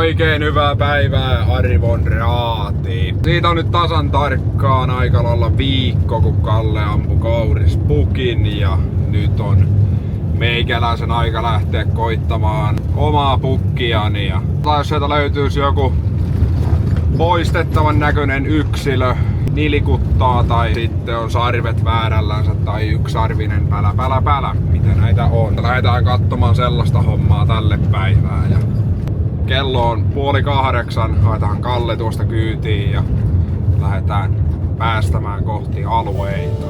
Oikein hyvää päivää arvon raati. Siitä on nyt tasan tarkkaan aika lailla viikko, kun Kalle ampui kaurispukin ja nyt on meikäläisen aika lähteä koittamaan omaa pukkiani. Ja jos sieltä löytyisi joku poistettavan näköinen yksilö, nilikuttaa tai sitten on sarvet väärällänsä tai yksisarvinen pälä, mitä näitä on. Lähdetään katsomaan sellaista hommaa tälle päivään. Ja kello on 7:30, haetaan Kalle tuosta kyytiin ja lähdetään päästämään kohti alueita.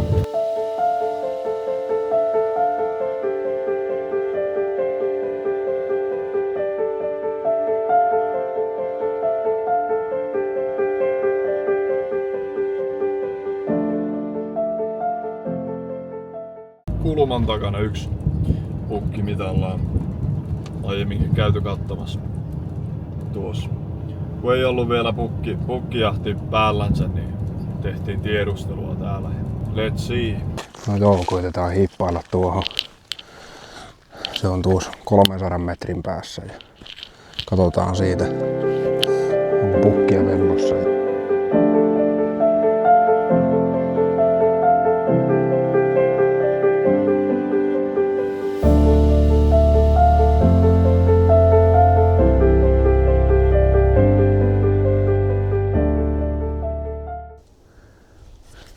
Kulman takana yksi pukki, mitä ollaan aiemminkin käyty katsomassa tuossa. Kun ei ollut vielä pukkijahti päällänsä, niin tehtiin tiedustelua täällä. Let's see. No joo, koitetaan hiippailla tuohon. Se on tuossa 300 metrin päässä ja katsotaan siitä, onko pukkia vellossa.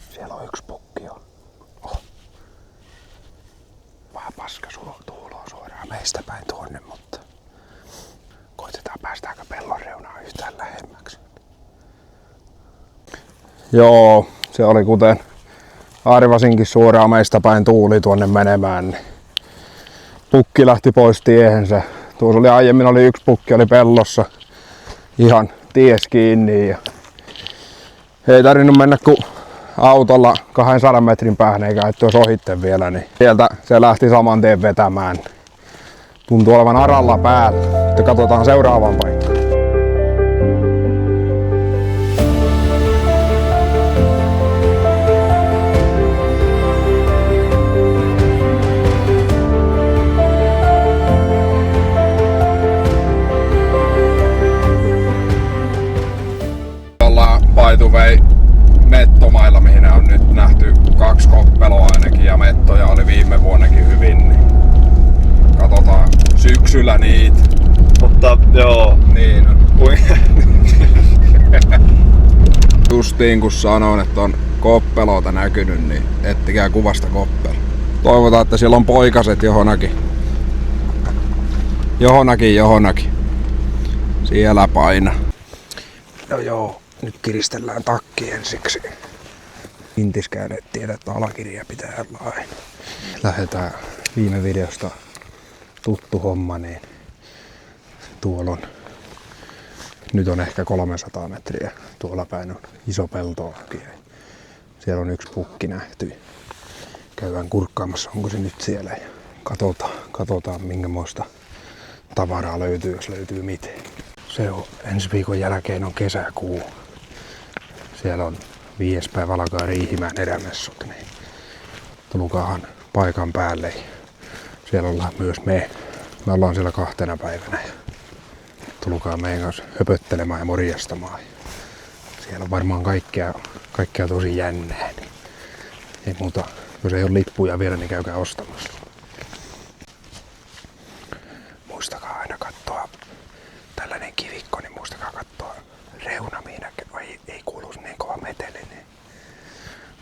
Siellä on yksi pukki jo. Oh. Vähän paska tuuloa suoraan meistä päin tuonne, mutta koitetaan päästäänkö pellon reunaan yhtään lähemmäksi. Joo, se oli kuten arvasinkin, suoraan meistä päin tuuli tuonne menemään. Niin pukki lähti pois tiehensä. Tuossa oli aiemmin yksi pukki oli pellossa ihan ties kiinni ja ei tarvinnut mennä kuin autolla 200 metrin päähän eikä et olisi ohitte vielä, niin sieltä se lähti saman tien vetämään. Tuntuu olevan aralla päällä. Sitten katsotaan seuraavaan paikkaan. Ollaan paituvei mettomailla, mihin on nyt nähty 2 koppeloa ainakin ja mettoja oli viime vuonnakin hyvin. Niin katsotaan syksyllä niitä. Mutta joo. Niin. Justiin kun sanoin, että on koppeloita näkynyt, niin ettikää kuvasta koppelo. Toivotaan, että siellä on poikaset johonnakin. Siellä paina. No joo. Nyt kiristellään takki ensiksi. Intiskäyneet tiedät, että alakirja pitää olla aina. Lähdetään viime videosta tuttu homma, niin tuolla on, nyt on ehkä 300 metriä. Tuolla päin on iso pelto. Siellä on yksi pukki nähty. Käydään kurkkaamassa, onko se nyt siellä. Ja katsotaan minkämoista tavaraa löytyy, jos löytyy mitään. Se on ensi viikon jälkeen on kesäkuu. Siellä on 5. päivä alkaa Riihimäen erämessut, niin tulukaahan paikan päälle. Siellä ollaan myös me. Me ollaan siellä 2 päivänä. Tulkaa meidän kanssa höpöttelemään ja morjastamaan. Siellä on varmaan kaikkea tosi jännää. Niin ei muuta, jos ei ole lippuja vielä, niin käykää ostamassa. Muistakaa aina katsoa tällainen kivikko, niin muistakaa katsoa reuna, mihin ei kuulu niin kova meteli. Niin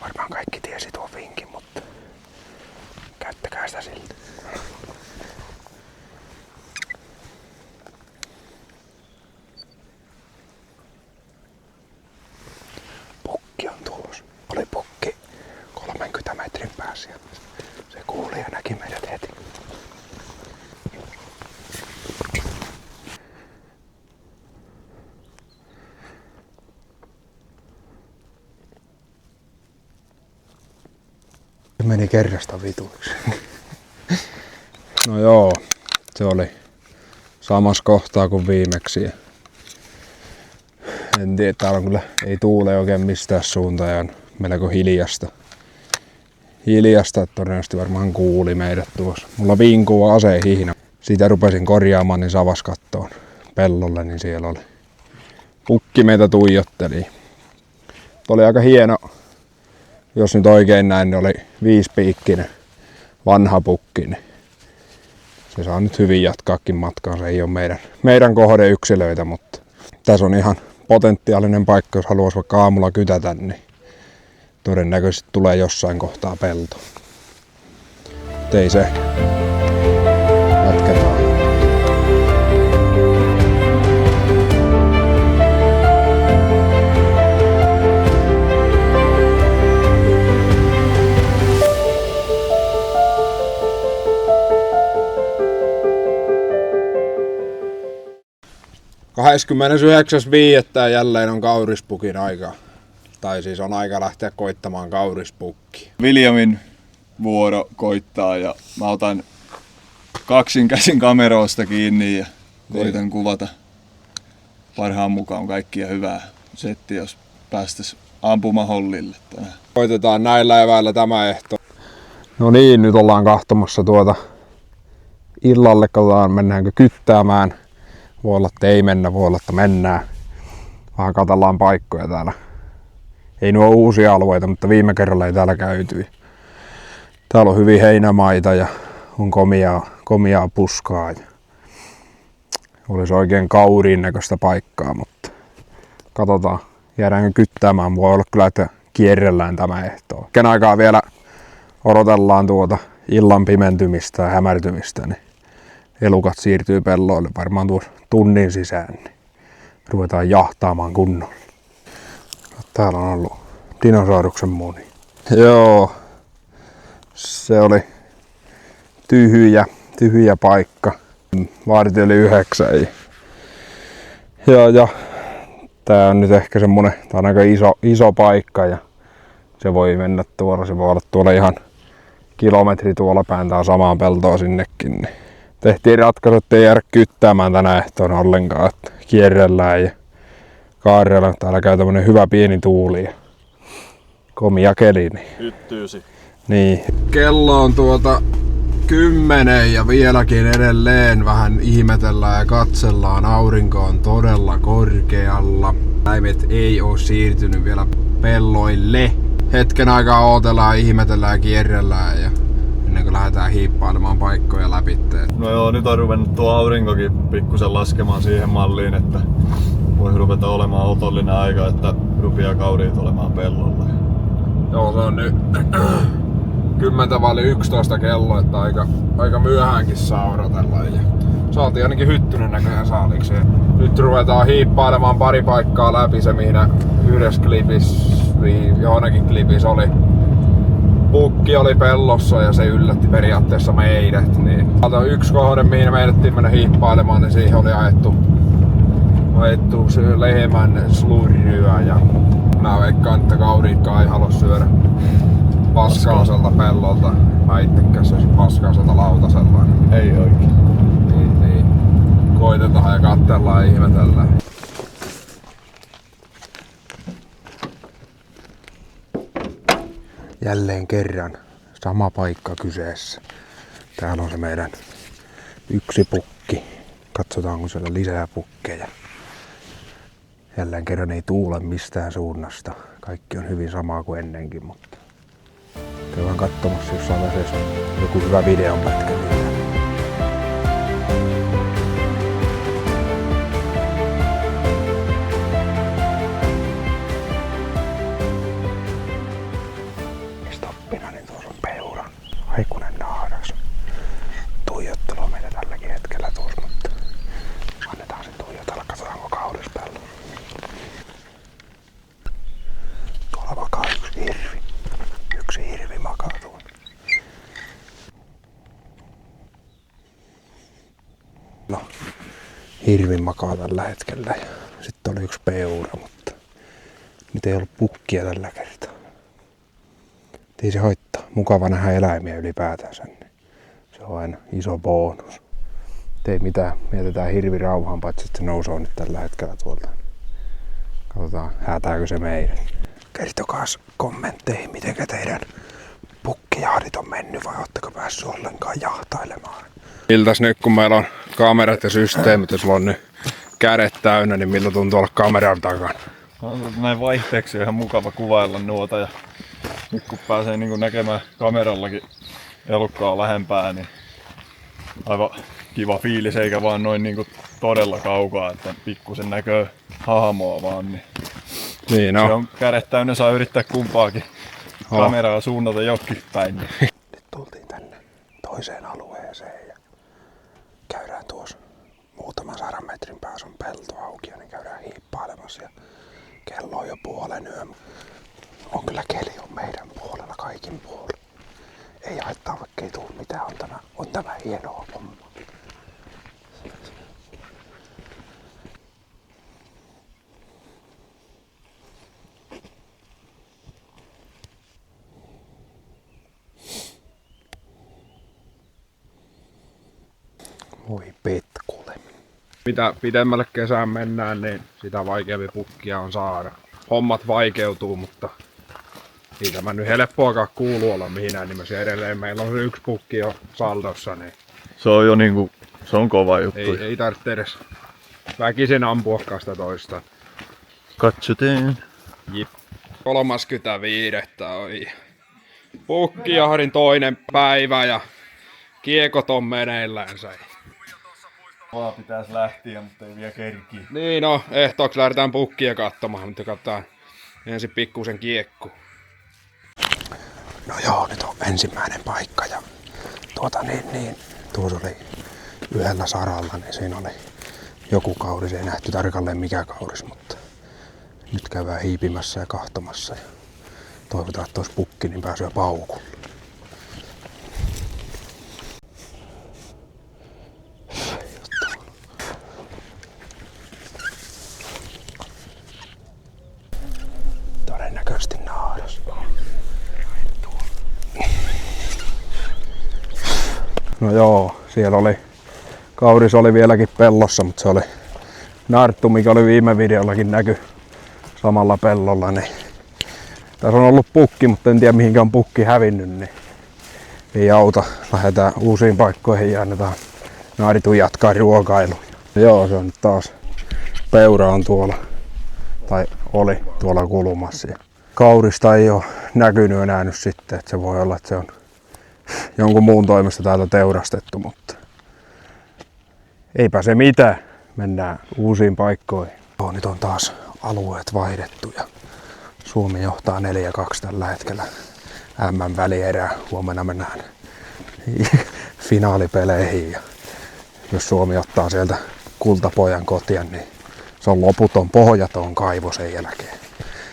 varmaan kaikki tiesi tuon vinkin, mutta käyttäkää sitä silti. Pukki on tulos. Oli pukki 30 metrin päässä. Se kuuli ja näki meidät heti. Meni kerrasta vituiksi. No joo, se oli samassa kohtaa kuin viimeksi. En tiedä, täällä on kyllä, ei tuule oikein mistään suuntaan ja on melko hiljasta. Että todennäköisesti varmaan kuuli meidät tuossa. Mulla vinkuu aseen hihna. Siitä rupesin korjaamaan, niin savas kattoon pellolle, niin siellä oli pukki meitä tuijotteli. Oli aika hieno, jos nyt oikein näin, niin oli 5-piikkinen vanha pukki. Niin se saa nyt hyvin jatkaakin matkaa. Se ei ole meidän kohdeyksilöitä, mutta tässä on ihan potentiaalinen paikka, jos haluaisi vaikka aamulla kytätä, niin todennäköisesti tulee jossain kohtaa pelto. Mut ei se. Jatketaan. ...29.5. jälleen on kaurispukin aika. Tai siis on aika lähteä koittamaan kaurispukkia. Viljamin vuoro koittaa ja mä otan kaksin käsin kameroista kiinni ja koitan kuvata parhaan mukaan kaikkia hyvää settiä, jos päästäis ampumahollille tänään. Koitetaan näillä eväillä tämä ehto. No niin, nyt ollaan kahtomassa illalle, katsotaan mennäänkö kyttäämään. Voi olla, että ei mennä, voi olla, että mennään. Vähän katsellaan paikkoja täällä. Ei nuo uusia alueita, mutta viime kerralla ei täällä käyty. Täällä on hyvin heinämaita ja on komiaa puskaa. Ja olisi oikein kauriin näköistä paikkaa, mutta katsotaan, jäädäänkö kyttäämään. Voi olla kyllä, että kierrellään tämä ehtoo. Ken aikaa vielä odotellaan illan pimentymistä ja hämärtymistä, niin elukat siirtyy pelloille varmaan tunnin sisään, niin ruvetaan jahtaamaan kunnolla. Täällä on ollut dinosauruksen muni. Joo, se oli tyhjä paikka. Varti oli 9. Ja tää on nyt ehkä semmonen, tää on aika iso paikka ja se voi mennä tuolla, se voi olla tuolla ihan kilometri tuolla päin tää samaan peltoon sinnekin. Niin tehtiin ratkaisu, ettei jäädä kyttäämään tänä ehtoona ollenkaan, että kierrellään ja kaarella. Täällä käy tämmönen hyvä pieni tuuli ja komia keli. Niin. Kello on 10 ja vieläkin edelleen vähän ihmetellään ja katsellaan. Aurinko on todella korkealla. Eläimet ei oo siirtynyt vielä pelloille. Hetken aikaa ootellaan, ihmetellään ja kierrellään ja ennen kuin lähdetään hiippailemaan paikkoja läpi. No joo, nyt on ruvennut tuo aurinkokin pikkusen laskemaan siihen malliin, että voi ruveta olemaan otollinen aika, että rupeaa kauriit olemaan pellolla. Joo, se on nyt 10:11 kello, että aika myöhäänkin saa odotella. Ja saatiin ainakin Hyttynen näköjään saaliiksi. Nyt ruvetaan hiippailemaan pari paikkaa läpi, se mihin yhdessä klipissä, johonkin klipissä oli. Pukki oli pellossa ja se yllätti periaatteessa meidät. Niin. Yksi kohde, mihin me ehdettiin mennä hiippailemaan, niin siihen oli ajettu lehmän slurryä ja mä veikkaan, että kauriikkaa ei halua syödä paskaiselta pellolta. Mä itsekään söisin paskaiselta lautasella. Ei oikein. Niin. Koitetaan ja katsellaan ja ihmetellään. Jälleen kerran sama paikka kyseessä. Täällä on se meidän yksi pukki. Katsotaan, kun siellä on lisää pukkeja. Jälleen kerran ei tuule mistään suunnasta. Kaikki on hyvin samaa kuin ennenkin, mutta käydään katsomassa, jos saataisiin joku hyvä videon pätkä. Stoppina, niin tuossa on peura. Aikuinen naaras. Tuijottelua meitä tälläkin hetkellä tuossa, mutta annetaan sen tuijotella. Katsotaanko kaurispello. Tuolla makaa yksi hirvi. Yksi hirvi makaa tuolla. No, hirvi makaa tällä hetkellä ja sitten oli yksi peura, mutta nyt ei ollut pukkia tällä kertaa. Ei se haittaa. Mukava nähdä eläimiä ylipäätänsä. Se on aina iso bonus. Ei mitään. Mietitään hirvi rauhaan, paitsi että se nousee nyt tällä hetkellä tuolta. Katsotaan, häätääkö se meidän. Kertokaas kommentteihin, miten teidän pukkijahdit on mennyt vai ootteko päässyt ollenkaan jahtailemaan? Iltas nyt kun meillä on kamerat ja systeemit ja sulla on nyt kädet täynnä, niin miltä tuntuu olla kameran takana? Näin vaihteeksi on ihan mukava kuvailla nuota ja nyt kun pääsee niin näkemään kamerallakin elukkaa lähempää, niin aivan kiva fiilis eikä vaan noin niin todella kaukaa, että pikkusen näkee hahmoa vaan. Niin no. Se on kädet täynnä, saa yrittää kumpaakin kameraa suunnata jokin päin. Nyt tultiin tänne toiseen alueeseen ja käydään tuossa muutaman 100 metrin päässä on pelto auki ja niin käydään hiippailemassa ja kello on jo 0:30. On kyllä keli on meidän puolella kaikin puolella. Ei haittaa vaikka ei tuu mitään, on tämä hienoa homma. Voi petkule. Mitä pidemmälle kesään mennään, niin sitä vaikeampi pukkia on saada. Hommat vaikeutuu, mutta ei tämä nyt helppoakaan kuulu olla mihinään nimessä. Edelleen meillä on yksi pukki jo saldossa. Niin Se on jo niinku, se on kova juttu. ei tarvitse edes väkisin ampuakaan sitä toista. Katsotaan. Jip. 35. Oi. Pukkijahdin toinen päivä ja kiekot on meneillänsä. Vaan pitäis lähteä, mutta ei vielä kerkiä. Niin no, ehtooksi lähdetään pukkia katsomaan, mutta katsotaan ensin pikkusen kiekku. No joo, nyt on ensimmäinen paikka ja tuossa oli yhdellä saralla, niin siinä oli joku kauris, ei nähty tarkalleen mikä kauris, mutta nyt käydään hiipimässä ja kahtomassa ja toivotaan, että olisi pukki, niin pääsee paukulle. Todennäköisesti naaras. No joo, siellä oli, kauris oli vieläkin pellossa, mutta se oli narttu, mikä oli viime videollakin näky samalla pellolla. Niin tässä on ollut pukki, mutta en tiedä mihinkä on pukki hävinnyt, niin ei auta. Lähdetään uusiin paikkoihin ja annetaan naaritun jatkaa ruokailuun. Joo, se on nyt taas, peura on tuolla, tai oli tuolla kulmassa. Kaurista ei ole näkynyt enää nyt sitten, että se voi olla, että se on jonkun muun toimesta täältä teurastettu, mutta eipä se mitään. Mennään uusiin paikkoihin. Joo, nyt on taas alueet vaihdettu ja Suomi johtaa 4-2 tällä hetkellä MM-välierää. Huomenna mennään finaalipeleihin ja jos Suomi ottaa sieltä kultapojan kotia, niin se on loputon pohjaton kaivo sen jälkeen.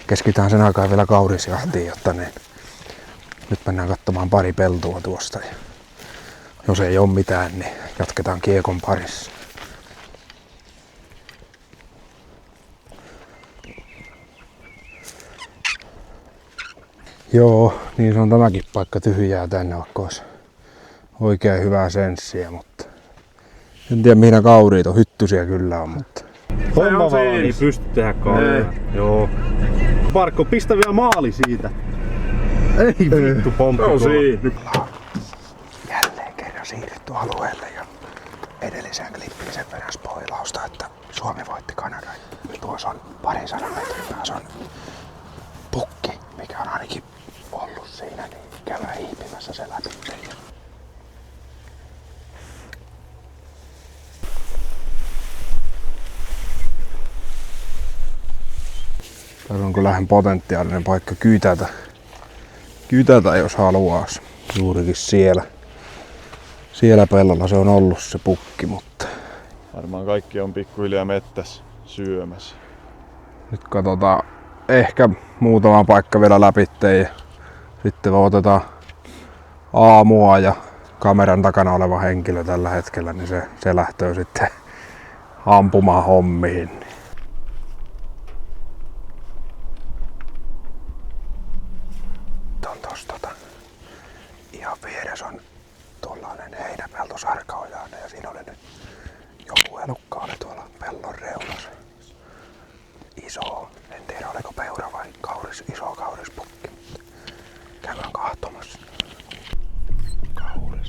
Keskitään sen aikaa vielä kaurisjahtiin, jotta niin nyt mennään katsomaan pari peltoa tuosta. Ja jos ei ole mitään, niin jatketaan kiekon parissa. Joo, niin se on tämäkin paikka tyhjää tänne, vaikka olisi oikein hyvää senssiä, mutta en tiedä mihin kauriit on, hyttysiä kyllä on, mutta Homma vaan ei pysty tehdä kauraa. Joo. Parkko, pistä vielä maali siitä. Ei vittu pomppi tuolla. Jälleen kerran siirrytty alueelle ja edelliseen klippiin sen verran spoilausta, että Suomi voitti Kanadan. Tuossa on 200 metrin päässä on pukki, mikä on ainakin ollut siinä, niin käydään hiipimässä se läpi. Tässä on kyllä vähän potentiaalinen paikka kytätä jos haluaa. Juurikin siellä pellolla se on ollut se pukki, mutta Varmaan kaikki on pikkuhiljaa mettäs syömässä. nyt katsotaan ehkä muutama paikka vielä läpi ja sitten otetaan aamua ja kameran takana oleva henkilö tällä hetkellä, niin se lähtee sitten ampumaan hommiin. Ihan vieressä on tuollainen heinäpelto sarkaojainen ja siinä oli nyt joku elukka oli tuolla pellon reunassa. Iso, en tiedä oliko peura vai kauris, iso kaurispukki, mutta käydään kahtomassa. Kauris.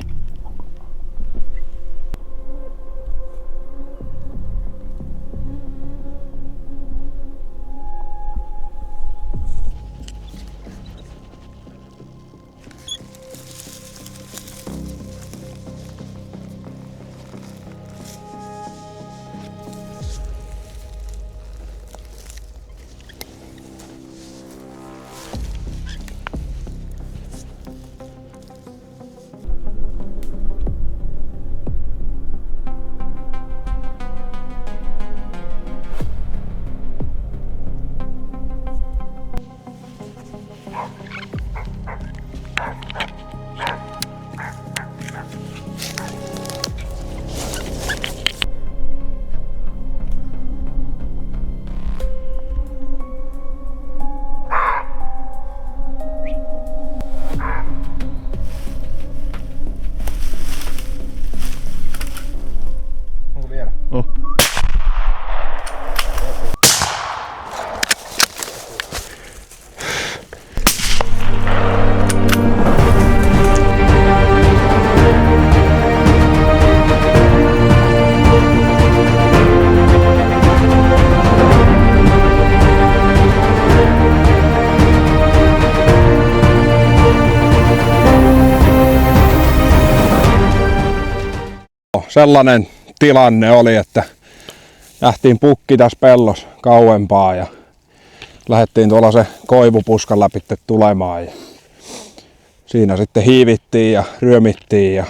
joo, sellainen tilanne oli, että nähtiin pukki tässä pellossa kauempaa ja lähdettiin tuolla se koivupuskan läpi tulemaan. Ja siinä sitten hiivittiin ja ryömittiin ja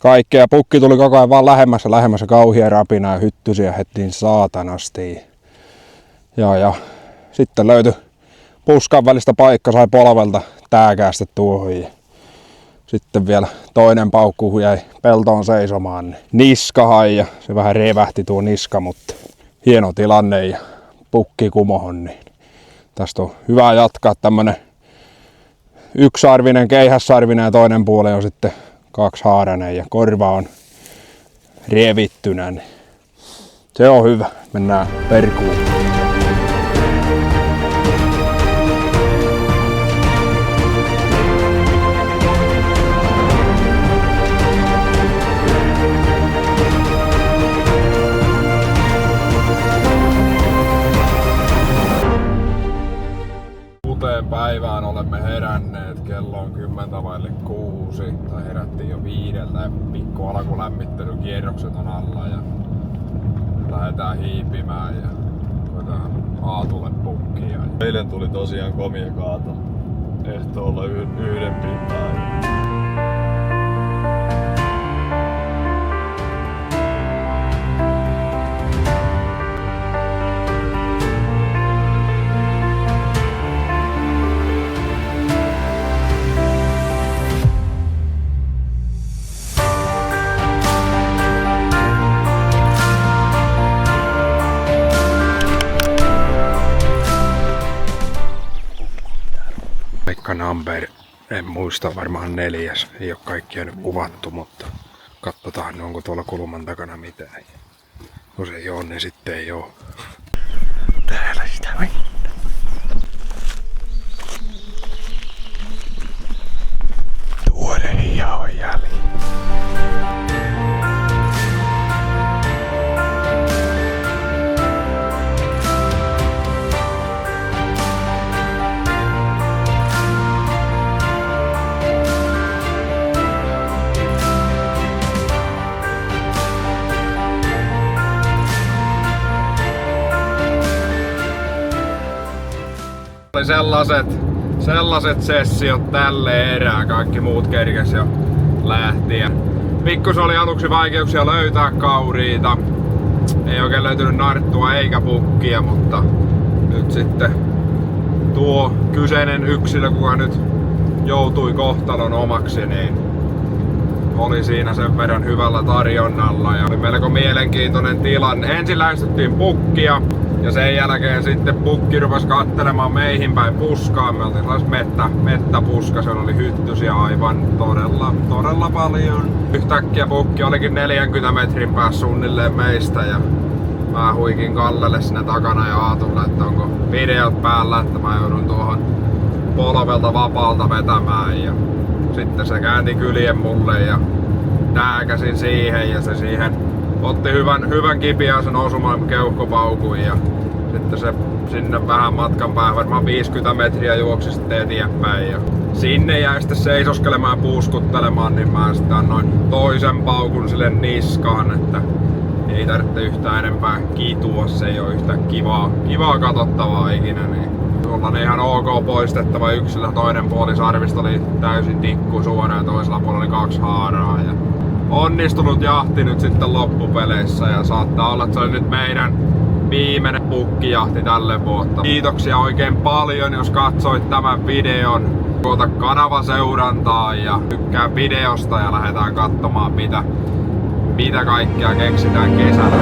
kaikkea. Pukki tuli koko ajan vaan lähemmässä kauhia rapinaa ja hyttysiä ja hettiin saatanasti. Ja sitten löytyi puskan välistä paikka, sai polvelta tääkäästä tuohon. Ja sitten vielä toinen paukku jäi peltoon seisomaan niskahan ja se vähän revähti tuo niska, mutta hieno tilanne ja pukki kumohon. Niin tästä on hyvä jatkaa tämmönen yksisarvinen, keihässarvinen ja toinen puoli on sitten kaksihaarainen ja korva on revittynä. Niin se on hyvä. Mennään perkuun. Päivään olemme heränneet, kello on 5:10 tai herättiin jo 5 ja pikku alkulämmittelykierrokset on alla ja lähdetään hiipimään ja koetaan Aatulle pukkia. Eilen tuli tosiaan komia kaato ehtoolla yhden pintaan. Number, en muista, varmaan 4. Ei ole kaikkia nyt kuvattu, mutta katsotaan onko tuolla kulman takana mitään. Jos ei oo, niin sitten ei oo. Täällä sitä mennään. Tuore hiao jäljellä. Oli sellaiset sessiot tälle erää, kaikki muut kerkes jo lähtiä. Pikkus oli aluksi vaikeuksia löytää kauriita. Ei oikein löytynyt narttua eikä pukkia, mutta nyt sitten tuo kyseinen yksilö, kuka nyt joutui kohtalon omaksi, niin oli siinä sen verran hyvällä tarjonnalla ja oli melko mielenkiintoinen tilanne. Ensin lähestyttiin pukkia. Ja sen jälkeen sitten pukki rupesi kattelemaan meihin päin puskaan. Me oltiin sellaisessa mettäpuska, se oli hyttysiä aivan todella paljon. Yhtäkkiä pukki olikin 40 metrin päässä suunnilleen meistä ja mä huikin Kallelle sinne takana ja Aatulle, että onko videot päällä, että mä joudun tuohon polvelta vapaalta vetämään. Ja sitten se käänti kyljen mulle ja tääkäsin siihen ja se siihen otti hyvän kipiäisen osuman keuhkopaukun ja sitten se sinne vähän matkan päähän, varmaan 50 metriä juoksi sitten eteenpäin. Ja sinne jäi sitten seisoskelemaan ja puuskuttelemaan, niin mä sitten annoin toisen paukun sille niskaan, että ei tarvitse yhtään enempää kitua, se ei ole yhtään kivaa katsottavaa ikinä. Niin tuolla ihan ok poistettava yksilö, toinen puoli sarvista oli täysin tikku suora ja toisella puolella oli 2 haaraa. Ja onnistunut jahti nyt sitten loppupeleissä ja saattaa olla, että se oli nyt meidän viimeinen pukkijahti tälle vuotta. Kiitoksia oikein paljon, jos katsoit tämän videon. Ota kanavaseurantaa ja tykkää videosta ja lähdetään katsomaan mitä kaikkea keksitään kesällä.